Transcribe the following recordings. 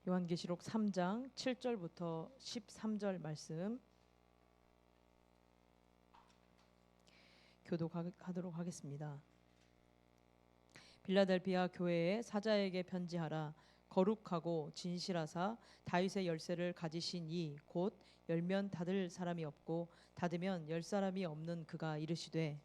요한계시록 3장 7절부터 13절 말씀 교독하도록 하겠습니다. 빌라델비아 교회의 사자에게 편지하라. 거룩하고 진실하사 다윗의 열쇠를 가지신 이 곧 열면 닫을 사람이 없고 닫으면 열 사람이 없는 그가 이르시되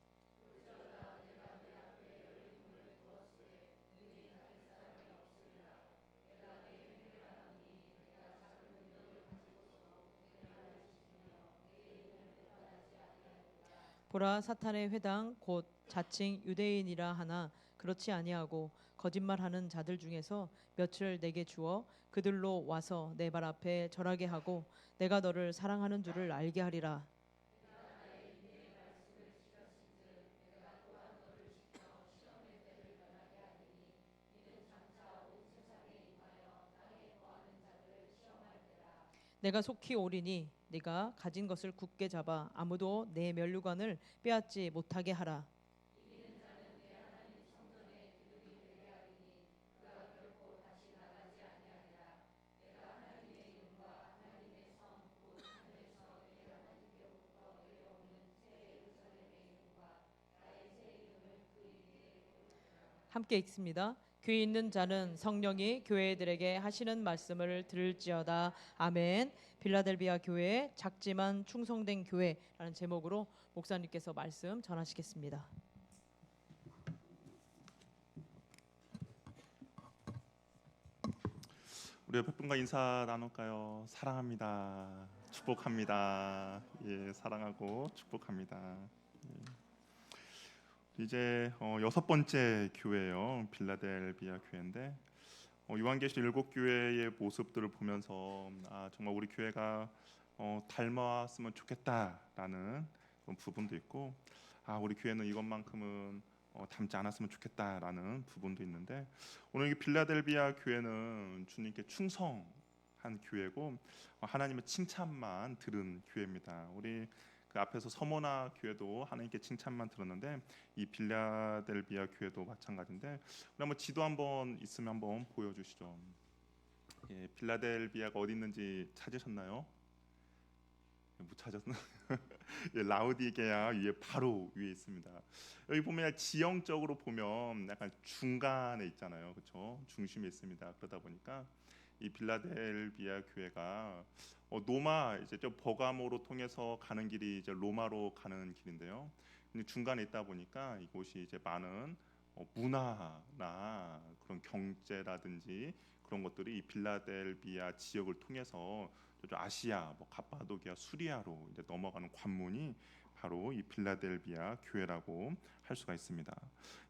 보라, 사탄의 회당 곧 자칭 유대인이라 하나 그렇지 아니하고 거짓말하는 자들 중에서 몇을 내게 주어 그들로 와서 내 발 앞에 절하게 하고 내가 너를 사랑하는 줄을 알게 하리라. 내가 속히 오리니 네가 가진 것을 굳게 잡아 아무도 내 면류관을 빼앗지 못하게 하라. 함께 읽습니다. 귀 있는 자는 성령이 교회들에게 하시는 말씀을 들을지어다. 아멘. 빌라델비아 교회 작지만 충성된 교회라는 제목으로 목사님께서 말씀 전하시겠습니다. 우리 옆에 분과 인사 나눌까요? 사랑합니다. 축복합니다. 예, 사랑하고 축복합니다. 이제 여섯 번째 교회예요. 빌라델비아 교회인데 요한계시록 일곱 교회의 모습들을 보면서 정말 우리 교회가 닮았으면 좋겠다라는 그런 부분도 있고 우리 교회는 이것만큼은 닮지 않았으면 좋겠다라는 부분도 있는데 오늘 이 빌라델비아 교회는 주님께 충성한 교회고 하나님의 칭찬만 들은 교회입니다. 우리 그 앞에서 서모나 교회도 하나님께 칭찬만 들었는데 이 빌라델비아 교회도 마찬가지인데 우리 한번 지도 한번 있으면 한번 보여주시죠. 예, 빌라델비아가 어디 있는지 찾으셨나요? 못 찾았나? 예, 라우디게아 위에 바로 위에 있습니다. 여기 보면 지형적으로 보면 약간 중간에 있잖아요, 그렇죠? 중심에 있습니다. 그러다 보니까 이 빌라델비아 교회가 노마 이제 저 버가모로 통해서 가는 길이 이제 로마로 가는 길인데요. 근데 중간에 있다 보니까 이곳이 이제 많은 문화나 그런 경제라든지 그런 것들이 이 빌라델비아 지역을 통해서 아시아, 갑바도기아, 수리아로 이제 넘어가는 관문이 바로 이 빌라델비아 교회라고 할 수가 있습니다.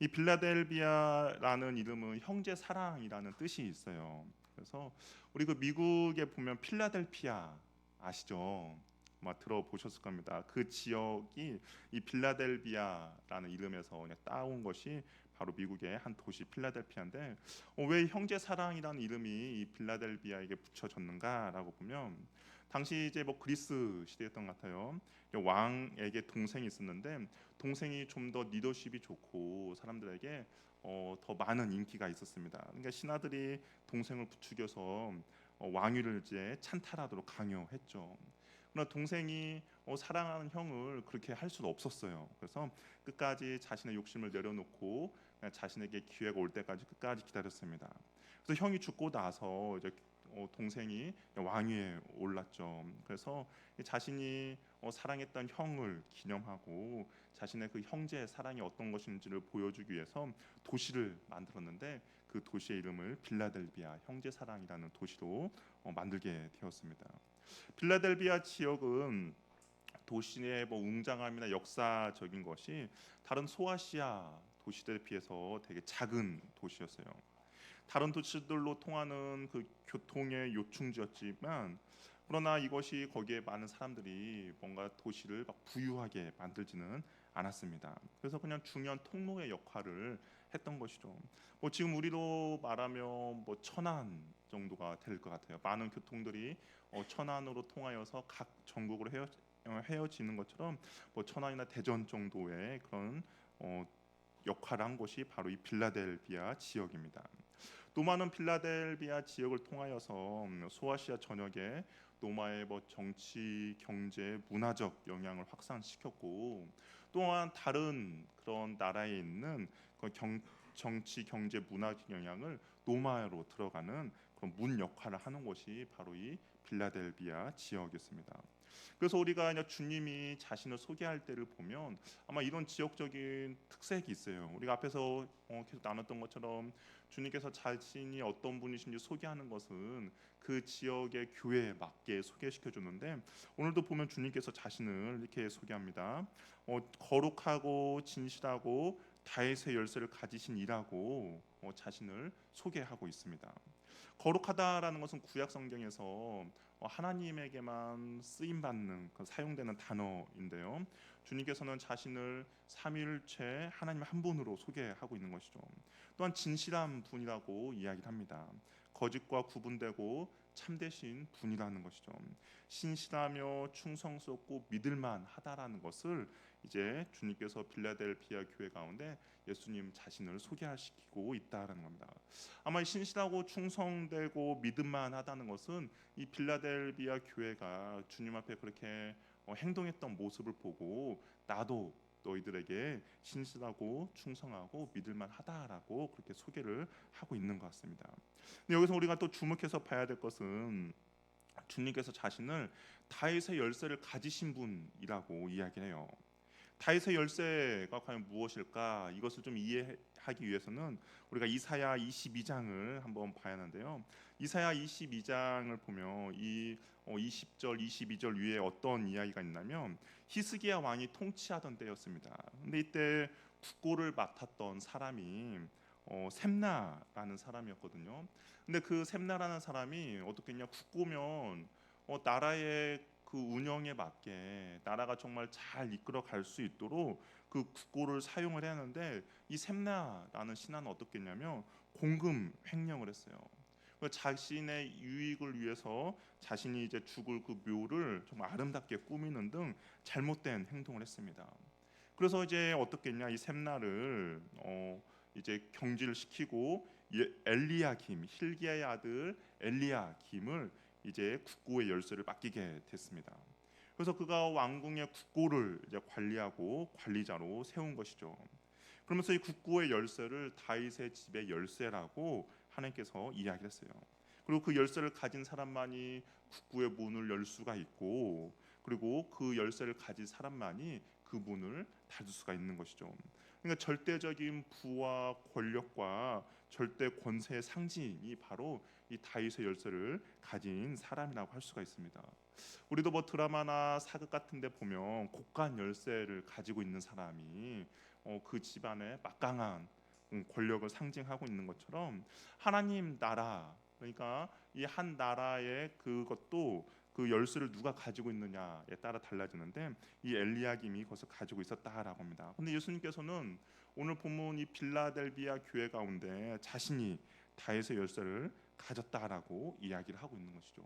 이 빌라델비아라는 이름은 형제 사랑이라는 뜻이 있어요. 그래서 우리 그 미국에 보면 필라델피아 아시죠? 아마 들어보셨을 겁니다. 그 지역이 이 빌라델비아라는 이름에서 그냥 따온 것이 바로 미국의 한 도시 필라델피아인데 왜 형제 사랑이라는 이름이 이 빌라델비아에게 붙여졌는가라고 보면 당시 이제 그리스 시대였던 것 같아요. 왕에게 동생이 있었는데 동생이 좀 더 리더십이 좋고 사람들에게 더 많은 인기가 있었습니다. 그러니까 신하들이 동생을 부추겨서 왕위를 이제 찬탈하도록 강요했죠. 그러나 동생이 사랑하는 형을 그렇게 할 수는 없었어요. 그래서 끝까지 자신의 욕심을 내려놓고 그냥 자신에게 기회가 올 때까지 끝까지 기다렸습니다. 그래서 형이 죽고 나서 이제 동생이 왕위에 올랐죠. 그래서 자신이 사랑했던 형을 기념하고 자신의 그 형제의 사랑이 어떤 것인지를 보여주기 위해서 도시를 만들었는데 그 도시의 이름을 빌라델비아 형제 사랑이라는 도시로 만들게 되었습니다. 빌라델비아 지역은 도시의 웅장함이나 역사적인 것이 다른 소아시아 도시들에 비해서 되게 작은 도시였어요. 다른 도시들로 통하는 그 교통의 요충지였지만 그러나 이것이 거기에 많은 사람들이 뭔가 도시를 막 부유하게 만들지는 않았습니다. 그래서 그냥 중요한 통로의 역할을 했던 것이죠. 지금 우리로 말하면 천안 정도가 될 것 같아요. 많은 교통들이 천안으로 통하여서 각 전국으로 헤어지는 것처럼 천안이나 대전 정도의 그런 역할을 한 곳이 바로 이 빌라델비아 지역입니다. 노마는 필라델비아 지역을 통하여서 소아시아 전역에 노마의 뭐 정치, 경제, 문화적 영향을 확산시켰고 또한 다른 그런 나라에 있는 그 정치, 경제, 문화적 영향을 노마로 들어가는 그런 문 역할을 하는 곳이 바로 이 필라델비아 지역이었습니다. 그래서 우리가 이제 주님이 자신을 소개할 때를 보면 아마 이런 지역적인 특색이 있어요. 우리가 앞에서 계속 나눴던 것처럼 주님께서 자신이 어떤 분이신지 소개하는 것은 그 지역의 교회에 맞게 소개시켜 주는데 오늘도 보면 주님께서 자신을 이렇게 소개합니다. 거룩하고 진실하고 다윗의 열쇠를 가지신 이라고 자신을 소개하고 있습니다. 거룩하다라는 것은 구약 성경에서 하나님에게만 쓰임 받는 사용되는 단어인데요. 주님께서는 자신을 삼위일체 하나님 한 분으로 소개하고 있는 것이죠. 또한 진실한 분이라고 이야기를 합니다. 거짓과 구분되고 참되신 분이라는 것이죠. 신실하며 충성스럽고 믿을만 하다라는 것을 이제 주님께서 빌라델피아 교회 가운데 예수님 자신을 소개시키고 있다라는 겁니다. 아마 신실하고 충성되고 믿음만하다는 것은 이 빌라델비아 교회가 주님 앞에 그렇게 행동했던 모습을 보고 나도 너희들에게 신실하고 충성하고 믿을만하다라고 그렇게 소개를 하고 있는 것 같습니다. 근데 여기서 우리가 또 주목해서 봐야 될 것은 주님께서 자신을 다윗의 열쇠를 가지신 분이라고 이야기해요. 다윗의 열쇠가 과연 무엇일까? 이것을 좀 이해하기 위해서는 우리가 이사야 22장을 한번 봐야 하는데요. 이사야 22장을 보면 이 20절, 22절 위에 어떤 이야기가 있냐면 히스기야 왕이 통치하던 때였습니다. 근데 이때 국고를 맡았던 사람이 셈나라는 사람이었거든요. 근데 그 셈나라는 사람이 어떻게 했냐? 국고면 나라의 그 운영에 맞게 나라가 정말 잘 이끌어 갈 수 있도록 그 국고를 사용을 해야 하는데 이 셈나라는 신하는 어떻게 했냐면 공금 횡령을 했어요. 자신의 유익을 위해서 자신이 이제 죽을 그 묘를 정말 아름답게 꾸미는 등 잘못된 행동을 했습니다. 그래서 이제 어떻게 했냐 이 셈나를 이제 경질을 시키고 엘리야김 힐기야의 아들 엘리야김을 이제 국고의 열쇠를 맡기게 됐습니다. 그래서 그가 왕궁의 국고를 이제 관리하고 관리자로 세운 것이죠. 그러면서 이 국고의 열쇠를 다윗의 집의 열쇠라고 하나님께서 이야기했어요. 그리고 그 열쇠를 가진 사람만이 국고의 문을 열 수가 있고, 그리고 그 열쇠를 가진 사람만이 그 문을 닫을 수가 있는 것이죠. 그러니까 절대적인 부와 권력과 절대 권세의 상징이 바로 이 다윗의 열쇠를 가진 사람이라고 할 수가 있습니다. 우리도 뭐 드라마나 사극 같은데 보면 고관 열쇠를 가지고 있는 사람이 그 집안의 막강한 권력을 상징하고 있는 것처럼 하나님 나라 그러니까 이 한 나라의 그것도 그 열쇠를 누가 가지고 있느냐에 따라 달라지는데 이 엘리야김이 그것을 가지고 있었다라고 합니다. 근데 예수님께서는 오늘 본문 이 빌라델비아 교회 가운데 자신이 다윗의 열쇠를 가졌다라고 이야기를 하고 있는 것이죠.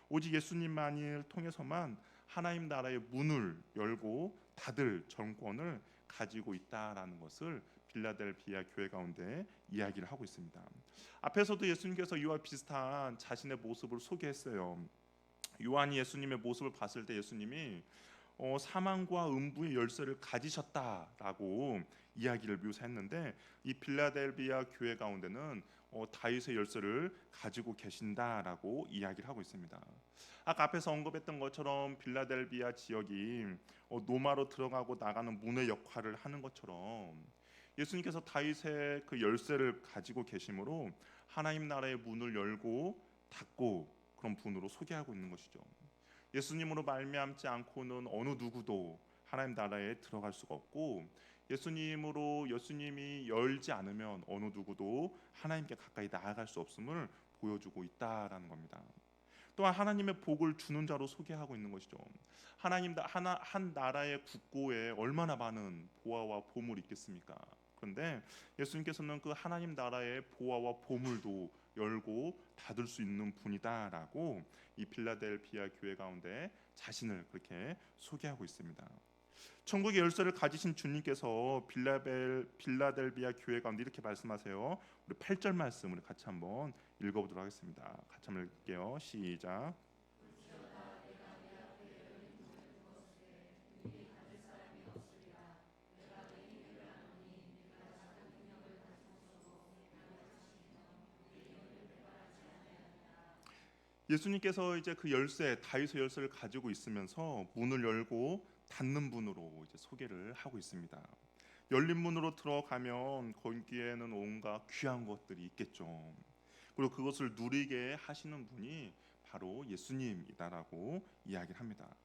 오직 예수님만을 통해서만 하나님 나라의 문을 열고 닫을 정권을 가지고 있다라는 것을 빌라델비아 교회 가운데 이야기를 하고 있습니다. 앞에서도 예수님께서 이와 비슷한 자신의 모습을 소개했어요. 요한이 예수님의 모습을 봤을 때 예수님이 사망과 음부의 열쇠를 가지셨다라고 이야기를 묘사했는데 이 빌라델비아 교회 가운데는 다윗의 열쇠를 가지고 계신다라고 이야기를 하고 있습니다. 아까 앞에서 언급했던 것처럼 빌라델비아 지역이 노마로 들어가고 나가는 문의 역할을 하는 것처럼 예수님께서 다윗의 그 열쇠를 가지고 계심으로 하나님 나라의 문을 열고 닫고 그런 분으로 소개하고 있는 것이죠. 예수님으로 말미암지 않고는 어느 누구도 하나님 나라에 들어갈 수가 없고 예수님이 열지 않으면 어느 누구도 하나님께 가까이 나아갈 수 없음을 보여주고 있다라는 겁니다. 또한 하나님의 복을 주는 자로 소개하고 있는 것이죠. 한 나라의 국고에 얼마나 많은 보화와 보물이 있겠습니까? 그런데 예수님께서는 그 하나님 나라의 보화와 보물도 열고 닫을 수 있는 분이다라고 이 빌라델비아 교회 가운데 자신을 그렇게 소개하고 있습니다. 천국의 열쇠를 가지신 주님께서 빌라델비아 교회 가운데 이렇게 말씀하세요. 우리 8절 말씀 우리 같이 한번 읽어보도록 하겠습니다. 같이 한번 읽을게요. 시작. 예수님께서 이제 그 열쇠, 다윗의 열쇠를 가지고 있으면서 문을 열고 닫는 문으로 이제 소개를 하고 있습니다. 열린 문으로 들어가면 거기에는 온갖 귀한 것들이 있겠죠. 그리고 그것을 누리게 하시는 분이 바로 예수님이다라고 이야기를 합니다.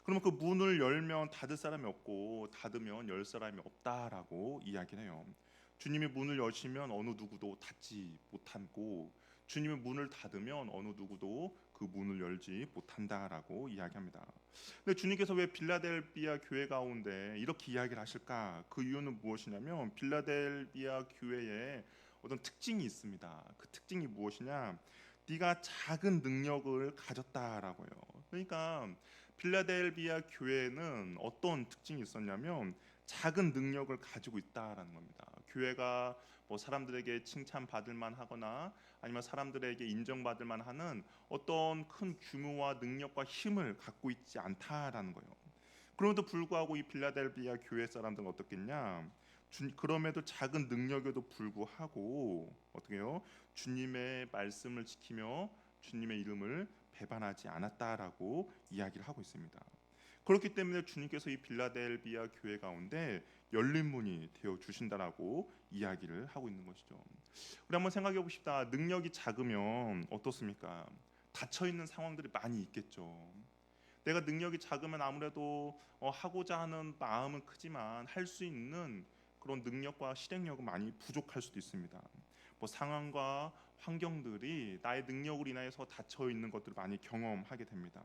그러면 그 문을 열면 닫을 사람이 없고 닫으면 열 사람이 없다라고 이야기를 해요. 주님이 문을 여시면 어느 누구도 닫지 못하고 주님의 문을 닫으면 어느 누구도 그 문을 열지 못한다라고 이야기합니다. 근데 주님께서 왜 빌라델비아 교회 가운데 이렇게 이야기를 하실까? 그 이유는 무엇이냐면 빌라델비아 교회에 어떤 특징이 있습니다. 그 특징이 무엇이냐? 네가 작은 능력을 가졌다라고요. 그러니까 빌라델비아 교회는 어떤 특징이 있었냐면 작은 능력을 가지고 있다라는 겁니다. 교회가 뭐 사람들에게 칭찬받을 만하거나 아니면 사람들에게 인정받을 만하는 어떤 큰 규모와 능력과 힘을 갖고 있지 않다라는 거예요. 그럼에도 불구하고 이 빌라델비아 교회 사람들은 어떻겠냐? 그럼에도 작은 능력에도 불구하고 어떻게 해요? 주님의 말씀을 지키며 주님의 이름을 배반하지 않았다라고 이야기를 하고 있습니다. 그렇기 때문에 주님께서 이 빌라델비아 교회 가운데 열린 문이 되어 주신다라고 이야기를 하고 있는 것이죠. 우리 한번 생각해 봅시다. 능력이 작으면 어떻습니까? 닫혀 있는 상황들이 많이 있겠죠. 내가 능력이 작으면 아무래도 하고자 하는 마음은 크지만 할 수 있는 그런 능력과 실행력은 많이 부족할 수도 있습니다. 뭐 상황과 환경들이 나의 능력으로 인하여서 닫혀 있는 것들을 많이 경험하게 됩니다.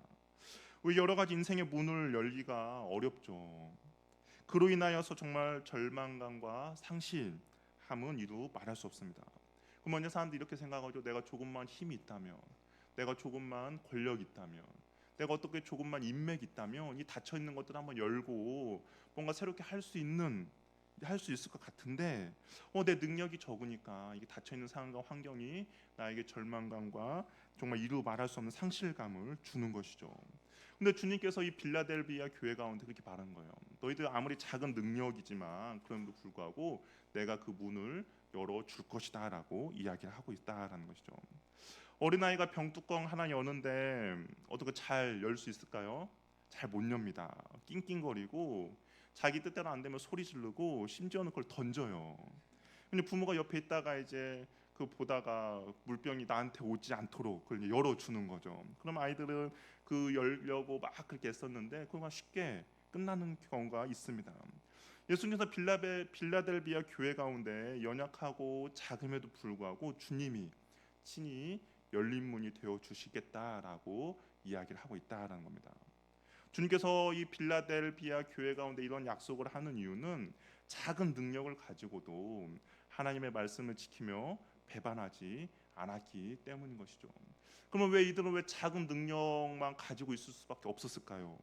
우리 여러 가지 인생의 문을 열기가 어렵죠. 그로 인하여서 정말 절망감과 상실함은 이루 말할 수 없습니다. 그럼 먼저 사람들이 이렇게 생각하죠. 내가 조금만 힘이 있다면, 내가 조금만 권력이 있다면, 내가 어떻게 조금만 인맥이 있다면 이 닫혀 있는 것들을 한번 열고 뭔가 새롭게 할 수 있을 것 같은데 내 능력이 적으니까 이게 닫혀 있는 상황과 환경이 나에게 절망감과 정말 이루 말할 수 없는 상실감을 주는 것이죠. 근데 주님께서 이 빌라델비아 교회 가운데 그렇게 말한 거예요. 너희들 아무리 작은 능력이지만 그럼에도 불구하고 내가 그 문을 열어 줄 것이다라고 이야기를 하고 있다라는 것이죠. 어린아이가 병뚜껑 하나 여는데 어떻게 잘 열 수 있을까요? 잘 못 엽니다. 낑낑거리고 자기 뜻대로 안 되면 소리 지르고 심지어는 그걸 던져요. 근데 부모가 옆에 있다가 이제 그 보다가 물병이 나한테 오지 않도록 그걸 열어주는 거죠. 그럼 아이들은 그 열려고 막 그렇게 애썼는데 그거 쉽게 끝나는 경우가 있습니다. 예수님께서 빌라델비아 교회 가운데 연약하고 작음에도 불구하고 주님이 친히 열린 문이 되어 주시겠다라고 이야기를 하고 있다라는 겁니다. 주님께서 이 빌라델비아 교회 가운데 이런 약속을 하는 이유는 작은 능력을 가지고도 하나님의 말씀을 지키며 배반하지 않았기 때문인 것이죠. 그러면 왜 이들은 왜 작은 능력만 가지고 있을 수밖에 없었을까요?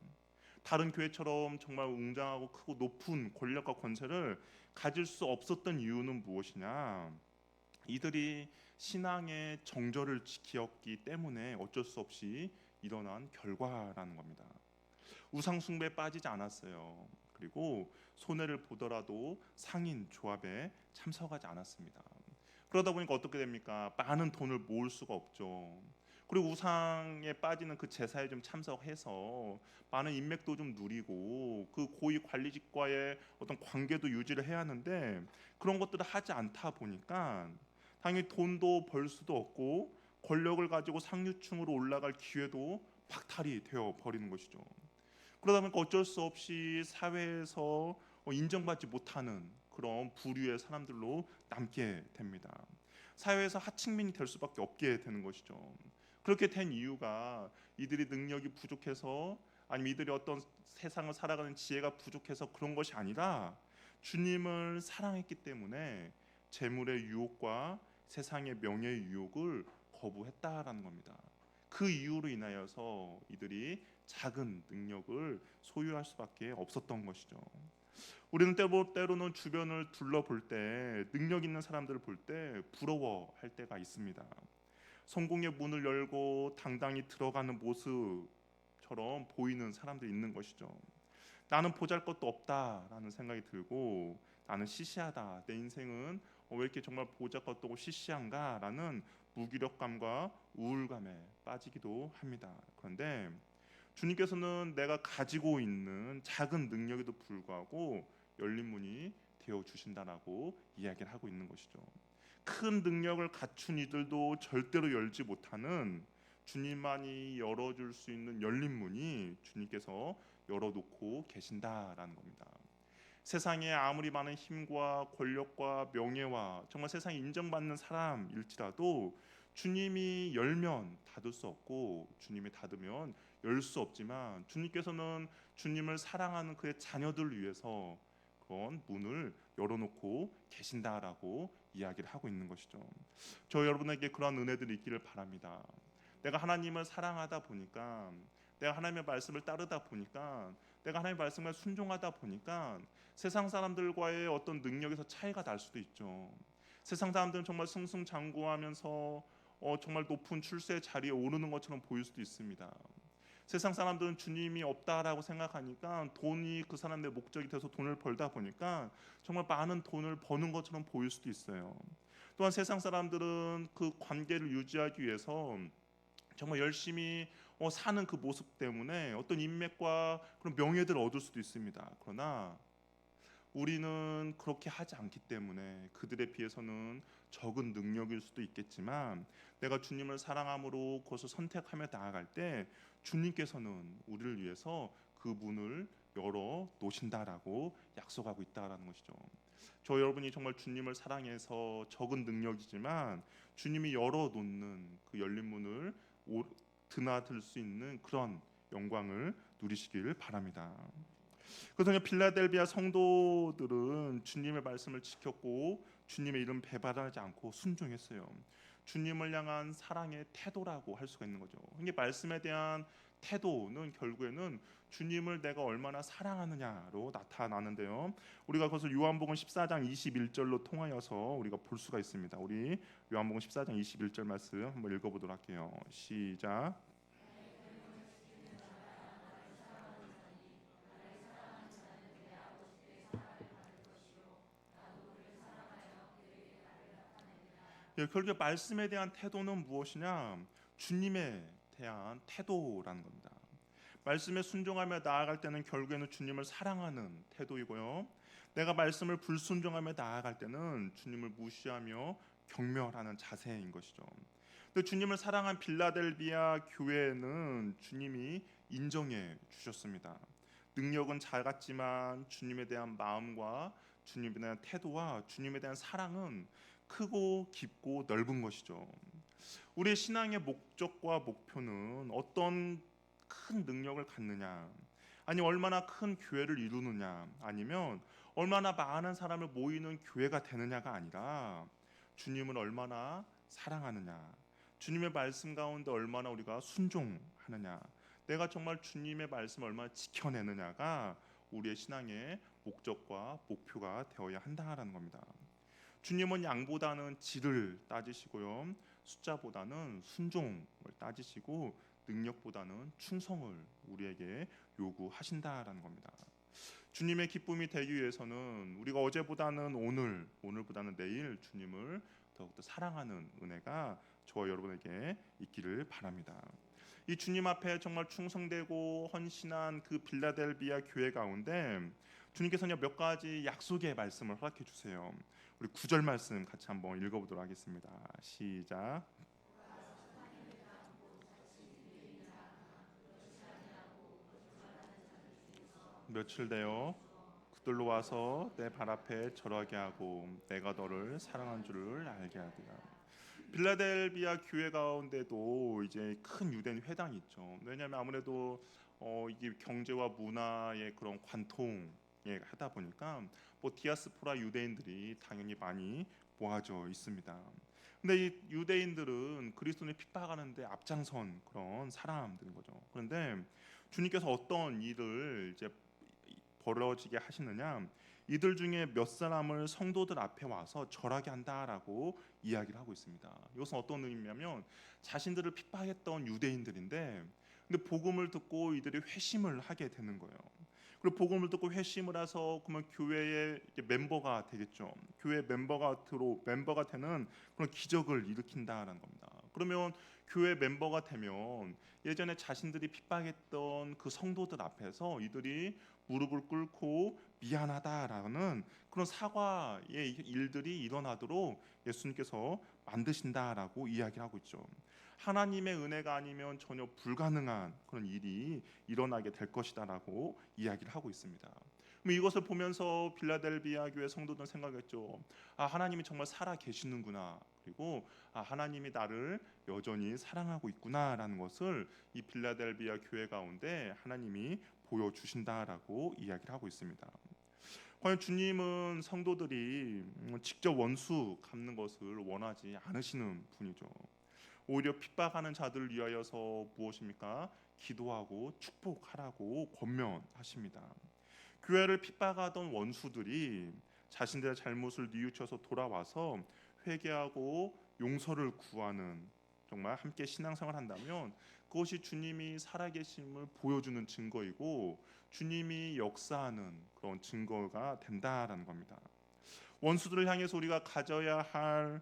다른 교회처럼 정말 웅장하고 크고 높은 권력과 권세를 가질 수 없었던 이유는 무엇이냐? 이들이 신앙의 정절을 지켰기 때문에 어쩔 수 없이 일어난 결과라는 겁니다. 우상 숭배에 빠지지 않았어요. 그리고 손해를 보더라도 상인 조합에 참석하지 않았습니다. 그러다 보니까 어떻게 됩니까? 많은 돈을 모을 수가 없죠. 그리고 우상에 빠지는 그 제사에 좀 참석해서 많은 인맥도 좀 누리고 그 고위 관리직과의 어떤 관계도 유지를 해야 하는데 그런 것들을 하지 않다 보니까 당연히 돈도 벌 수도 없고 권력을 가지고 상류층으로 올라갈 기회도 박탈이 되어 버리는 것이죠. 그러다 보니까 어쩔 수 없이 사회에서 인정받지 못하는 그런 부류의 사람들로 남게 됩니다. 사회에서 하층민이 될 수밖에 없게 되는 것이죠. 그렇게 된 이유가 이들이 능력이 부족해서 아니면 이들이 어떤 세상을 살아가는 지혜가 부족해서 그런 것이 아니라 주님을 사랑했기 때문에 재물의 유혹과 세상의 명예의 유혹을 거부했다라는 겁니다. 그 이유로 인하여서 이들이 작은 능력을 소유할 수밖에 없었던 것이죠. 우리는 때로는 주변을 둘러볼 때 능력 있는 사람들을 볼 때 부러워할 때가 있습니다. 성공의 문을 열고 당당히 들어가는 모습처럼 보이는 사람들이 있는 것이죠. 나는 보잘것도 없다라는 생각이 들고 나는 시시하다. 내 인생은 왜 이렇게 정말 보잘것도 없고 시시한가라는 무기력감과 우울감에 빠지기도 합니다. 그런데 주님께서는 내가 가지고 있는 작은 능력에도 불구하고 열린 문이 되어 주신다라고 이야기를 하고 있는 것이죠. 큰 능력을 갖춘 이들도 절대로 열지 못하는 주님만이 열어줄 수 있는 열린 문이 주님께서 열어놓고 계신다라는 겁니다. 세상에 아무리 많은 힘과 권력과 명예와 정말 세상에 인정받는 사람일지라도 주님이 열면 닫을 수 없고 주님이 닫으면 열 수 없지만 주님께서는 주님을 사랑하는 그의 자녀들을 위해서 그런 문을 열어놓고 계신다라고 이야기를 하고 있는 것이죠. 저 여러분에게 그런 은혜들이 있기를 바랍니다. 내가 하나님을 사랑하다 보니까 내가 하나님의 말씀을 따르다 보니까 내가 하나님의 말씀에 순종하다 보니까 세상 사람들과의 어떤 능력에서 차이가 날 수도 있죠. 세상 사람들은 정말 승승장구하면서 정말 높은 출세의 자리에 오르는 것처럼 보일 수도 있습니다. 세상 사람들은 주님이 없다라고 생각하니까 돈이 그 사람의 목적이 돼서 돈을 벌다 보니까 정말 많은 돈을 버는 것처럼 보일 수도 있어요. 또한 세상 사람들은 그 관계를 유지하기 위해서 정말 열심히 사는 그 모습 때문에 어떤 인맥과 그런 명예들을 얻을 수도 있습니다. 그러나 우리는 그렇게 하지 않기 때문에 그들에 비해서는 적은 능력일 수도 있겠지만 내가 주님을 사랑함으로 그것을 선택하며 나아갈 때 주님께서는 우리를 위해서 그 문을 열어 놓으신다라고 약속하고 있다라는 것이죠. 저 여러분이 정말 주님을 사랑해서 적은 능력이지만 주님이 열어 놓는 그 열린 문을 드나들 수 있는 그런 영광을 누리시기를 바랍니다. 그래서 필라델비아 성도들은 주님의 말씀을 지켰고 주님의 이름 배반하지 않고 순종했어요. 주님을 향한 사랑의 태도라고 할 수가 있는 거죠. 이게 말씀에 대한 태도는 결국에는 주님을 내가 얼마나 사랑하느냐로 나타나는데요. 우리가 그것을 요한복음 14장 21절로 통하여서 우리가 볼 수가 있습니다. 우리 요한복음 14장 21절 말씀 한번 읽어보도록 할게요. 시작. 결국 말씀에 대한 태도는 무엇이냐? 주님에 대한 태도라는 겁니다. 말씀에 순종하며 나아갈 때는 결국에는 주님을 사랑하는 태도이고요. 내가 말씀을 불순종하며 나아갈 때는 주님을 무시하며 경멸하는 자세인 것이죠. 근데 주님을 사랑한 빌라델비아 교회는 주님이 인정해 주셨습니다. 능력은 작았지만 주님에 대한 마음과 주님에 대한 태도와 주님에 대한 사랑은 크고 깊고 넓은 것이죠. 우리의 신앙의 목적과 목표는 어떤 큰 능력을 갖느냐, 아니 얼마나 큰 교회를 이루느냐, 아니면 얼마나 많은 사람을 모이는 교회가 되느냐가 아니라 주님을 얼마나 사랑하느냐, 주님의 말씀 가운데 얼마나 우리가 순종하느냐, 내가 정말 주님의 말씀을 얼마나 지켜내느냐가 우리의 신앙의 목적과 목표가 되어야 한다라는 겁니다. 주님은 양보다는 질을 따지시고요, 숫자보다는 순종을 따지시고 능력보다는 충성을 우리에게 요구하신다라는 겁니다. 주님의 기쁨이 되기 위해서는 우리가 어제보다는 오늘보다는 내일 주님을 더욱더 사랑하는 은혜가 저와 여러분에게 있기를 바랍니다. 이 주님 앞에 정말 충성되고 헌신한 그 빌라델비아 교회 가운데 주님께서는 몇 가지 약속의 말씀을 허락해 주세요. 우리 9절 말씀 같이 한번 읽어보도록 하겠습니다. 시작. 며칠 되어 그들로 와서 내 발 앞에 절하게 하고 내가 너를 사랑한 줄을 알게 하리라. 빌라델비아 교회 가운데도 이제 큰 유대인 회당이 있죠. 왜냐하면 아무래도 이게 경제와 문화의 그런 관통에 하다 보니까 뭐 디아스포라 유대인들이 당연히 많이 모아져 있습니다. 근데 이 유대인들은 그리스도인을 핍박하는데 앞장선 그런 사람들인 거죠. 그런데 주님께서 어떤 일을 이제 벌어지게 하시느냐, 이들 중에 몇 사람을 성도들 앞에 와서 절하게 한다라고 이야기를 하고 있습니다. 이것은 어떤 의미냐면 자신들을 핍박했던 유대인들인데, 근데 복음을 듣고 이들이 회심을 하게 되는 거예요. 그리고 복음을 듣고 회심을 해서 그러면 교회의 멤버가 되겠죠. 교회 멤버가 되는 그런 기적을 일으킨다라는 겁니다. 그러면 교회 멤버가 되면 예전에 자신들이 핍박했던 그 성도들 앞에서 이들이 무릎을 꿇고 미안하다라는 그런 사과의 일들이 일어나도록 예수님께서 만드신다라고 이야기를 하고 있죠. 하나님의 은혜가 아니면 전혀 불가능한 그런 일이 일어나게 될 것이다라고 이야기를 하고 있습니다. 그럼 이것을 보면서 빌라델비아 교회 성도들은 생각했죠. 아, 하나님이 정말 살아 계시는구나. 그리고 아, 하나님이 나를 여전히 사랑하고 있구나라는 것을 이 빌라델비아 교회 가운데 하나님이 보여주신다라고 이야기를 하고 있습니다. 과연 주님은 성도들이 직접 원수 갚는 것을 원하지 않으시는 분이죠. 오히려 핍박하는 자들을 위하여서 무엇입니까? 기도하고 축복하라고 권면하십니다. 교회를 핍박하던 원수들이 자신들의 잘못을 뉘우쳐서 돌아와서 회개하고 용서를 구하는, 정말 함께 신앙생활을 한다면 그것이 주님이 살아계심을 보여주는 증거이고 주님이 역사하는 그런 증거가 된다라는 겁니다. 원수들을 향해서 우리가 가져야 할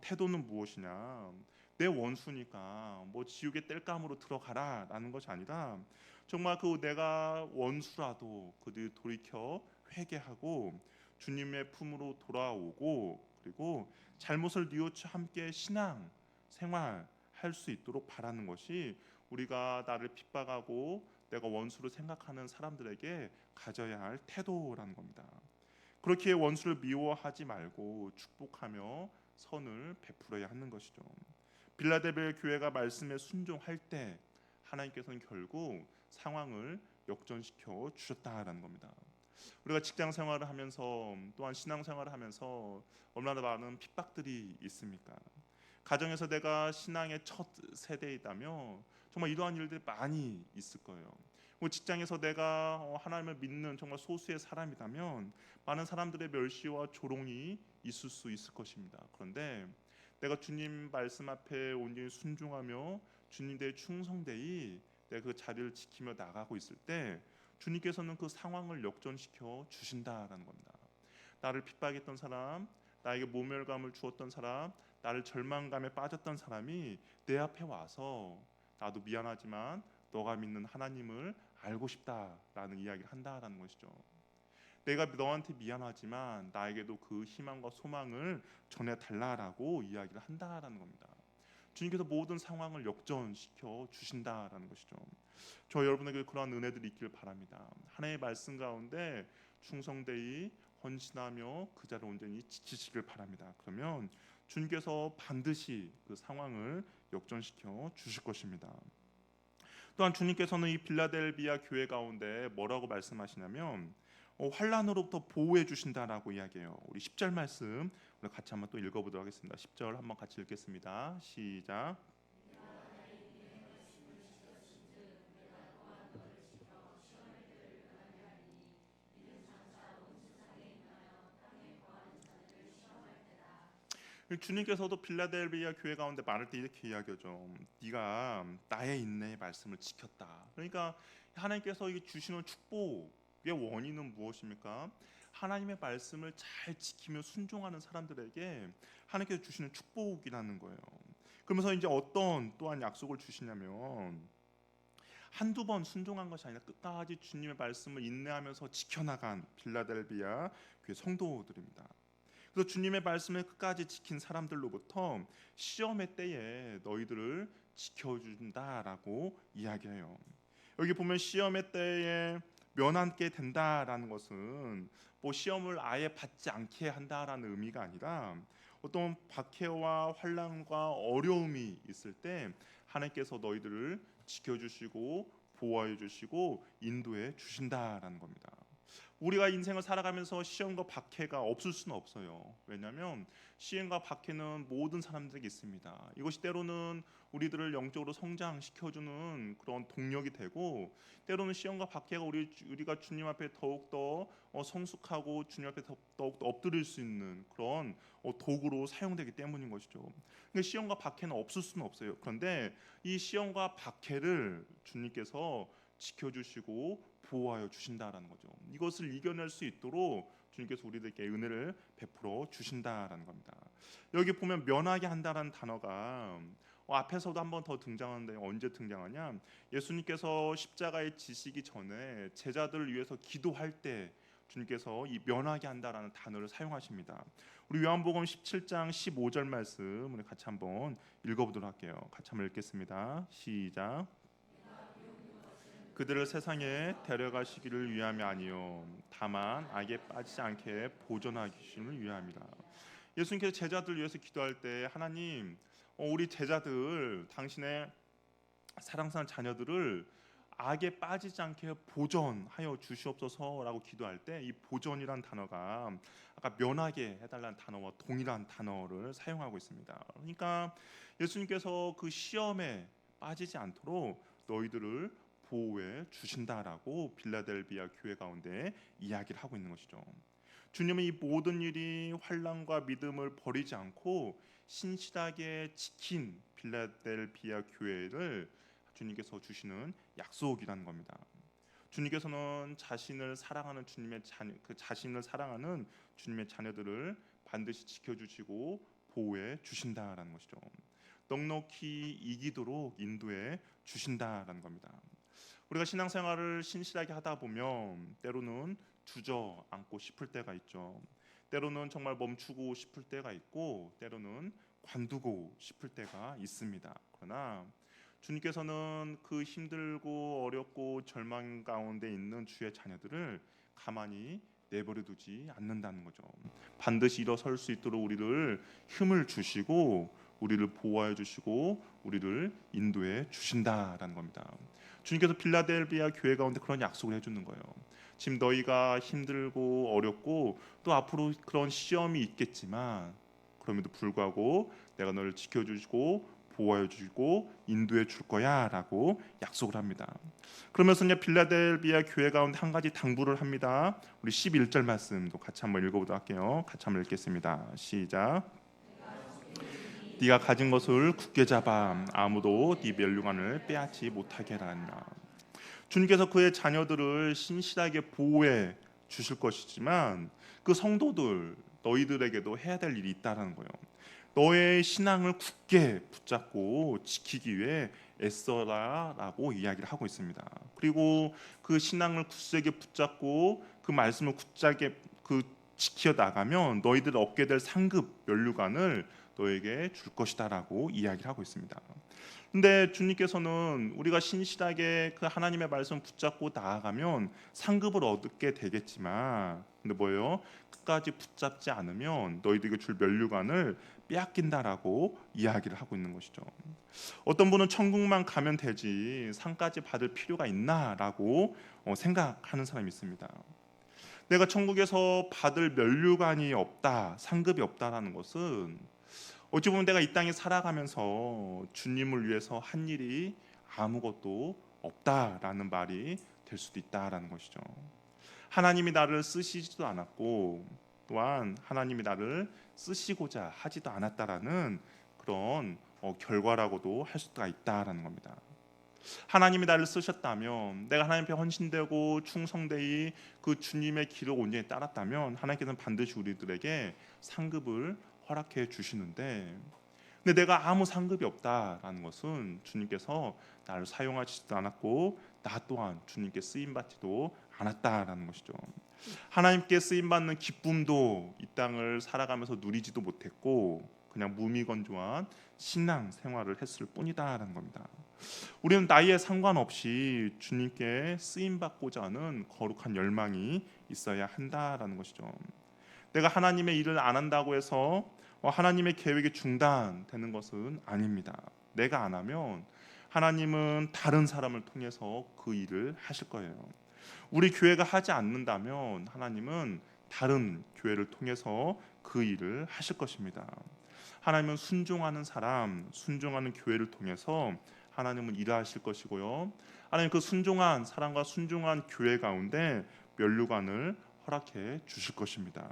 태도는 무엇이냐? 내 원수니까 뭐 지옥의 땔감으로 들어가라라는 것이 아니라 정말 그 내가 원수라도 그들 돌이켜 회개하고 주님의 품으로 돌아오고 그리고 잘못을 뉘우쳐 함께 신앙 생활할 수 있도록 바라는 것이 우리가 나를 핍박하고 내가 원수로 생각하는 사람들에게 가져야 할 태도라는 겁니다. 그렇게 원수를 미워하지 말고 축복하며 선을 베풀어야 하는 것이죠. 빌라델비아 교회가 말씀에 순종할 때 하나님께서는 결국 상황을 역전시켜 주셨다라는 겁니다. 우리가 직장 생활을 하면서 또한 신앙 생활을 하면서 얼마나 많은 핍박들이 있습니까? 가정에서 내가 신앙의 첫 세대이다며 정말 이러한 일들이 많이 있을 거예요. 직장에서 내가 하나님을 믿는 정말 소수의 사람이라면 많은 사람들의 멸시와 조롱이 있을 수 있을 것입니다. 그런데 내가 주님 말씀 앞에 온전히 순종하며 주님께 충성되이 내가 그 자리를 지키며 나가고 있을 때 주님께서는 그 상황을 역전시켜 주신다라는 겁니다. 나를 핍박했던 사람, 나에게 모멸감을 주었던 사람, 나를 절망감에 빠졌던 사람이 내 앞에 와서 나도 미안하지만 너가 믿는 하나님을 알고 싶다라는 이야기를 한다라는 것이죠. 내가 너한테 미안하지만 나에게도 그 희망과 소망을 전해달라라고 이야기를 한다라는 겁니다. 주님께서 모든 상황을 역전시켜 주신다라는 것이죠. 저 여러분에게 그러한 은혜들이 있길 바랍니다. 하나님의 말씀 가운데 충성되이 헌신하며 그 자를 온전히 지키시길 바랍니다. 그러면 주님께서 반드시 그 상황을 역전시켜 주실 것입니다. 또한 주님께서는 이 빌라델비아 교회 가운데 뭐라고 말씀하시냐면 환난으로부터 보호해 주신다라고 이야기해요. 우리 10절 말씀 우리 같이 한번 또 읽어보도록 하겠습니다. 10절 한번 같이 읽겠습니다. 시작. 주님께서도 빌라델비아 교회 가운데 말할 때 이렇게 이야기하죠. 네가 나의 인내의 말씀을 지켰다. 그러니까 하나님께서 주시는 축복의 원인은 무엇입니까? 하나님의 말씀을 잘 지키며 순종하는 사람들에게 하나님께서 주시는 축복이라는 거예요. 그러면서 이제 어떤 또한 약속을 주시냐면 한두 번 순종한 것이 아니라 끝까지 주님의 말씀을 인내하면서 지켜나간 빌라델비아 교회 성도들입니다. 그래서 주님의 말씀을 끝까지 지킨 사람들로부터 시험의 때에 너희들을 지켜준다라고 이야기해요. 여기 보면 시험의 때에 면하게 된다라는 것은 뭐 시험을 아예 받지 않게 한다라는 의미가 아니라 어떤 박해와 환난과 어려움이 있을 때 하나님께서 너희들을 지켜주시고 보호해 주시고 인도해 주신다라는 겁니다. 우리가 인생을 살아가면서 시험과 박해가 없을 수는 없어요. 왜냐하면 시험과 박해는 모든 사람들에게 있습니다. 이것이 때로는 우리들을 영적으로 성장시켜주는 그런 동력이 되고, 때로는 시험과 박해가 우리가 주님 앞에 더욱더 성숙하고 주님 앞에 더욱더 엎드릴 수 있는 그런 도구로 사용되기 때문인 것이죠. 그러니까 시험과 박해는 없을 수는 없어요. 그런데 이 시험과 박해를 주님께서 지켜주시고 보호하여 주신다라는 거죠. 이것을 이겨낼 수 있도록 주님께서 우리들에게 은혜를 베풀어 주신다라는 겁니다. 여기 보면 면하게 한다라는 단어가 앞에서도 한 번 더 등장하는데 언제 등장하냐? 예수님께서 십자가에 지시기 전에 제자들을 위해서 기도할 때 주님께서 이 면하게 한다라는 단어를 사용하십니다. 우리 요한복음 17장 15절 말씀 우리 같이 한번 읽어보도록 할게요. 같이 한번 읽겠습니다. 시작. 그들을 세상에 데려가시기를 위함이 아니요 다만 악에 빠지지 않게 보존하시기를 위함이라. 예수님께서 제자들 위해서 기도할 때 하나님, 우리 제자들 당신의 사랑스러운 자녀들을 악에 빠지지 않게 보존하여 주시옵소서라고 기도할 때 이 보존이란 단어가 아까 면하게 해달라는 단어와 동일한 단어를 사용하고 있습니다. 그러니까 예수님께서 그 시험에 빠지지 않도록 너희들을 보호해 주신다라고 빌라델비아 교회 가운데 이야기를 하고 있는 것이죠. 주님은 이 모든 일이 환난과 믿음을 버리지 않고 신실하게 지킨 빌라델비아 교회를 주님께서 주시는 약속이라는 겁니다. 주님께서는 자신을 사랑하는 자신을 사랑하는 주님의 자녀들을 반드시 지켜주시고 보호해 주신다라는 것이죠. 넉넉히 이기도록 인도해 주신다라는 겁니다. 우리가 신앙생활을 신실하게 하다 보면 때로는 주저앉고 싶을 때가 있죠. 때로는 정말 멈추고 싶을 때가 있고 때로는 관두고 싶을 때가 있습니다. 그러나 주님께서는 그 힘들고 어렵고 절망 가운데 있는 주의 자녀들을 가만히 내버려 두지 않는다는 거죠. 반드시 일어설 수 있도록 우리를 힘을 주시고 우리를 보호해 주시고 우리를 인도해 주신다라는 겁니다. 주님께서 빌라델비아 교회 가운데 그런 약속을 해주는 거예요. 지금 너희가 힘들고 어렵고 또 앞으로 그런 시험이 있겠지만 그럼에도 불구하고 내가 너를 지켜주시고 보호해 주시고 인도해 줄 거야라고 약속을 합니다. 그러면서 이제 빌라델비아 교회 가운데 한 가지 당부를 합니다. 우리 11절 말씀도 같이 한번 읽어보도록 할게요. 같이 한번 읽겠습니다. 시작. 네가 가진 것을 굳게 잡아 아무도 네 멸류관을 빼앗지 못하게 하라. 주님께서 그의 자녀들을 신실하게 보호해 주실 것이지만 그 성도들 너희들에게도 해야 될 일이 있다라는 거예요. 너의 신앙을 굳게 붙잡고 지키기 위해 애써라라고 이야기를 하고 있습니다. 그리고 그 신앙을 굳세게 붙잡고 그 말씀을 굳게 지켜 나가면 너희들 얻게 될 상급 면류관을 너에게 줄 것이다라고 이야기를 하고 있습니다. 근데 주님께서는 우리가 신실하게 그 하나님의 말씀 붙잡고 나아가면 상급을 얻게 되겠지만, 근데 뭐예요? 끝까지 붙잡지 않으면 너희들에게 줄 면류관을 빼앗긴다라고 이야기를 하고 있는 것이죠. 어떤 분은 천국만 가면 되지 상까지 받을 필요가 있나라고 생각하는 사람이 있습니다. 내가 천국에서 받을 면류관이 없다, 상급이 없다라는 것은 어찌 보면 내가 이 땅에 살아가면서 주님을 위해서 한 일이 아무것도 없다라는 말이 될 수도 있다라는 것이죠. 하나님이 나를 쓰시지도 않았고 또한 하나님이 나를 쓰시고자 하지도 않았다라는 그런 결과라고도 할 수가 있다라는 겁니다. 하나님이 나를 쓰셨다면 내가 하나님 앞에 헌신되고 충성되이 그 주님의 길을 온전히 따랐다면 하나님께서는 반드시 우리들에게 상급을 허락해 주시는데, 근데 내가 아무 상급이 없다라는 것은 주님께서 나를 사용하시지도 않았고 나 또한 주님께 쓰임 받지도 않았다라는 것이죠. 하나님께 쓰임 받는 기쁨도 이 땅을 살아가면서 누리지도 못했고 그냥 무미건조한 신앙 생활을 했을 뿐이다라는 겁니다. 우리는 나이에 상관없이 주님께 쓰임 받고자 하는 거룩한 열망이 있어야 한다라는 것이죠. 내가 하나님의 일을 안 한다고 해서 하나님의 계획이 중단되는 것은 아닙니다. 내가 안 하면 하나님은 다른 사람을 통해서 그 일을 하실 거예요. 우리 교회가 하지 않는다면 하나님은 다른 교회를 통해서 그 일을 하실 것입니다. 하나님은 순종하는 사람, 순종하는 교회를 통해서 하나님은 일하실 것이고요. 하나님 그 순종한 사람과 순종한 교회 가운데 면류관을 허락해 주실 것입니다.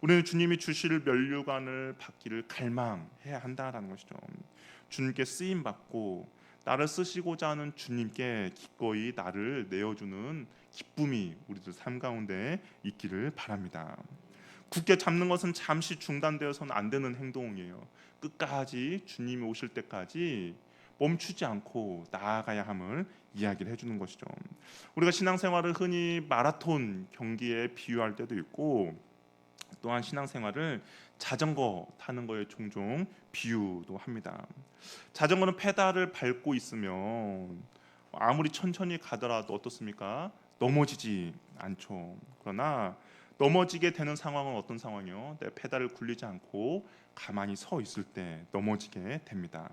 우리는 주님이 주실 면류관을 받기를 갈망해야 한다라는 것이죠. 주님께 쓰임 받고 나를 쓰시고자 하는 주님께 기꺼이 나를 내어주는 기쁨이 우리들 삶 가운데 있기를 바랍니다. 굳게 잡는 것은 잠시 중단되어서는 안 되는 행동이에요. 끝까지 주님이 오실 때까지 멈추지 않고 나아가야 함을 이야기를 해주는 것이죠. 우리가 신앙생활을 흔히 마라톤 경기에 비유할 때도 있고, 또한 신앙생활을 자전거 타는 거에 종종 비유도 합니다. 자전거는 페달을 밟고 있으면 아무리 천천히 가더라도 어떻습니까? 넘어지지 않죠. 그러나 넘어지게 되는 상황은 어떤 상황이요? 내 페달을 굴리지 않고 가만히 서 있을 때 넘어지게 됩니다.